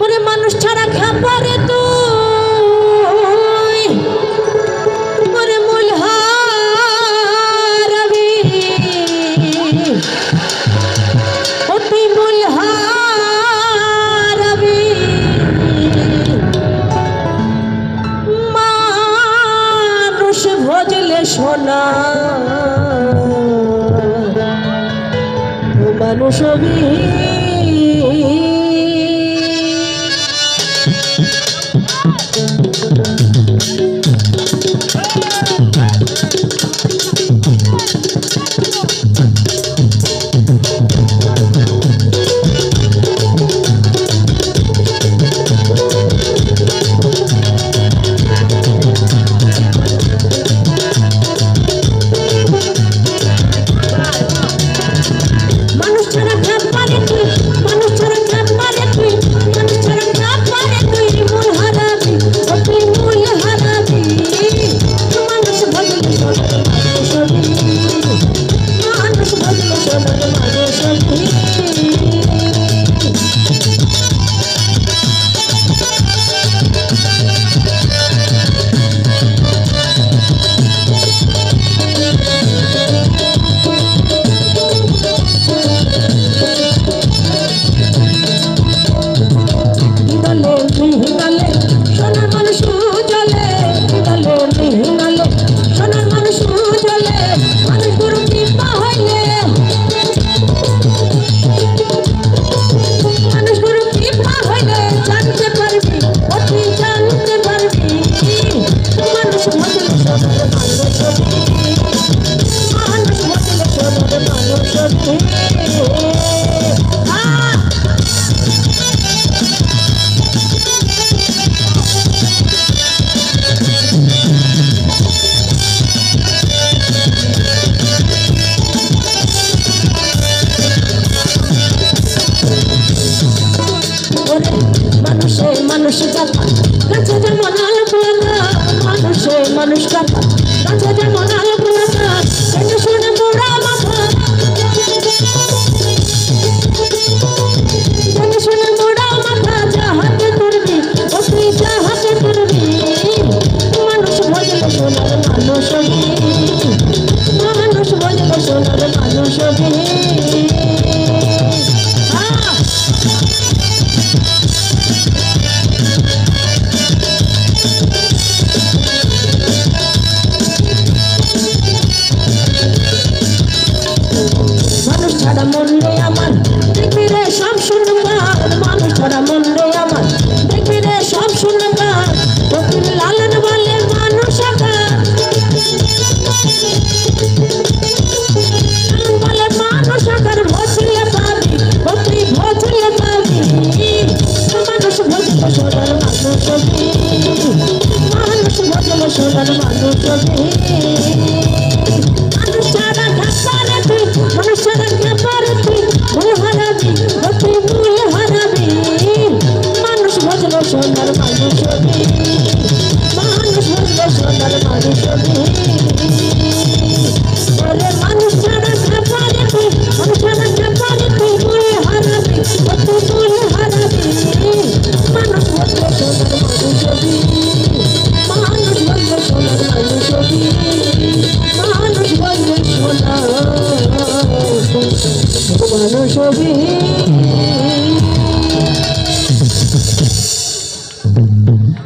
ওরে মানুষ ছাড়া খাবারে তুই ওরে মূল হারাবি ও তুই মূল হারাবি মানুষ ভজলে সোনা মানুষ মানুষ কথা কাছে যেমন আলো পুরানা মানুষে মানুষ কথা কাছে যেমন আলো পুরানা এটা শুনে মোরা মাথা এটা শুনে মোরা মাথা যাহাতে করবি ও তুই যাহাতে করবি মানুষ ভজলে সোনার মানুষ মানুষ ভজলে সোনার মানুষ ছাড়া মন রে আমার দেখবি রে সব শুনবার মানুষ ছাড়া মন রে আমার দেখবি রে সব শুনবার ফকির লালন বলে মানুষ বলে মানুষ ভজলে পাবি ফকির ভজলে পাবি মানুষ ভজলে সোনার মানুষ মানুষ ভজলে সোনার মানুষ মানুষ ছাড়া খাবারে তুই মানুষ ছাড়া খাবারে তুই মূল হারাবি ও তুই মূল হারাবি মানুষ ভজলে সোনার মানুষ মানুষ ভজলে সোনার মানুষ ওরে মানুষ ছাড়া খাবারে তুই মানুষ ছাড়া খাবারে তুই মূল হারাবি ও তুই মূল হারাবি মানুষ ভজলে সোনার মানুষ মানুষ ভজলে সোনার মানুষ মানুষ ভজলে সোনার মানুষ